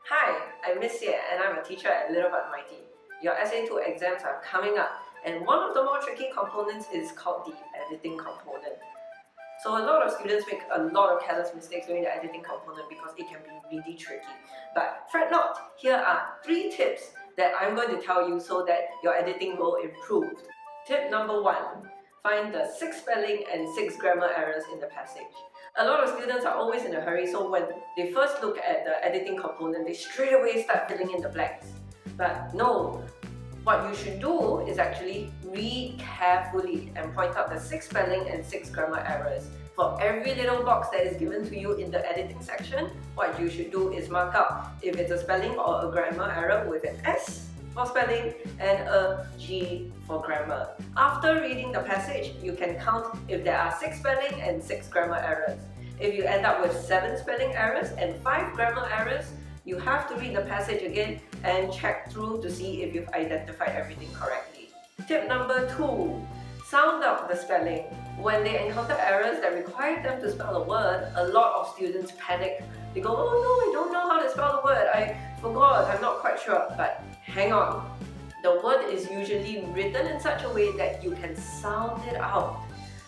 Hi, I'm Ms Xie and I'm a teacher at Lil But Mighty. Your SA2 exams are coming up and one of the more tricky components is called the editing component. So a lot of students make a lot of careless mistakes during the editing component because it can be really tricky. But fret not, here are 3 tips that I'm going to tell you so that your editing will improve. Tip number 1. Find the 6 spelling and 6 grammar errors in the passage. A lot of students are always in a hurry, so when they first look at the editing component, they straight away start filling in the blanks. But no, what you should do is actually read carefully and point out the 6 spelling and 6 grammar errors. For every little box that is given to you in the editing section, what you should do is mark out if it's a spelling or a grammar error with an S for spelling and a G for grammar. After reading the passage, you can count if there are 6 spelling and 6 grammar errors. If you end up with 7 spelling errors and 5 grammar errors, you have to read the passage again and check through to see if you've identified everything correctly. Tip number 2. Sound out the spelling. When they encounter errors that require them to spell a word, a lot of students panic. They go, oh no, I don't know how to spell the word, I forgot, I'm not quite sure. But hang on, the word is usually written in such a way that you can sound it out.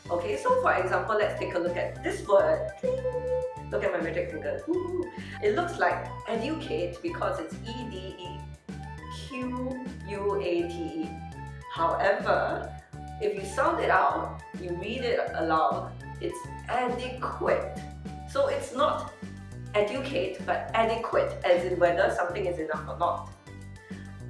Okay, so for example, let's take a look at this word. Look at my magic finger. Ooh. It looks like educate because it's E-D-E-Q-U-A-T-E. However, if you sound it out, you read it aloud, it's adequate. So it's not educate, but adequate, as in whether something is enough or not.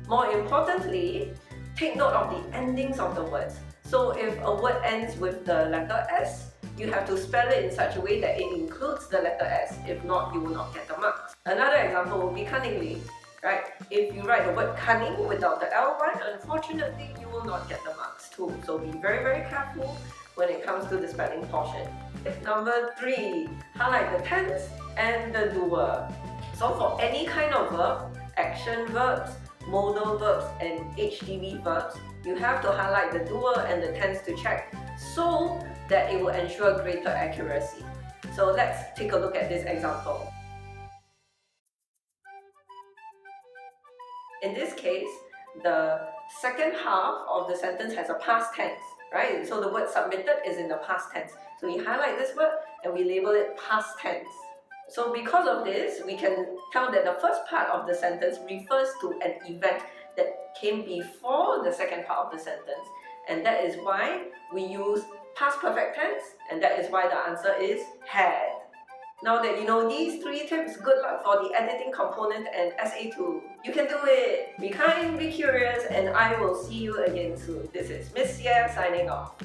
More importantly, take note of the endings of the words. So if a word ends with the letter S, you have to spell it in such a way that it includes the letter S. If not, you will not get the marks. Another example would be cunningly. Right? If you write the word cunning without the L1, unfortunately, you will not get the marks too. So be very, very careful when it comes to the spelling portion. Tip number 3. Highlight the tense and the doer. So for any kind of verb, action verbs, modal verbs, and HDV verbs, you have to highlight the doer and the tense to check so that it will ensure greater accuracy. So let's take a look at this example. In this case, the second half of the sentence has a past tense, right? So the word submitted is in the past tense. So we highlight this word and we label it past tense. So because of this, we can tell that the first part of the sentence refers to an event that came before the second part of the sentence. And that is why we use past perfect tense, and that is why the answer is had. Now that you know these 3 tips, good luck for the editing component and SA2. You can do it! Be kind, be curious, and I will see you again soon. This is Ms Xie signing off.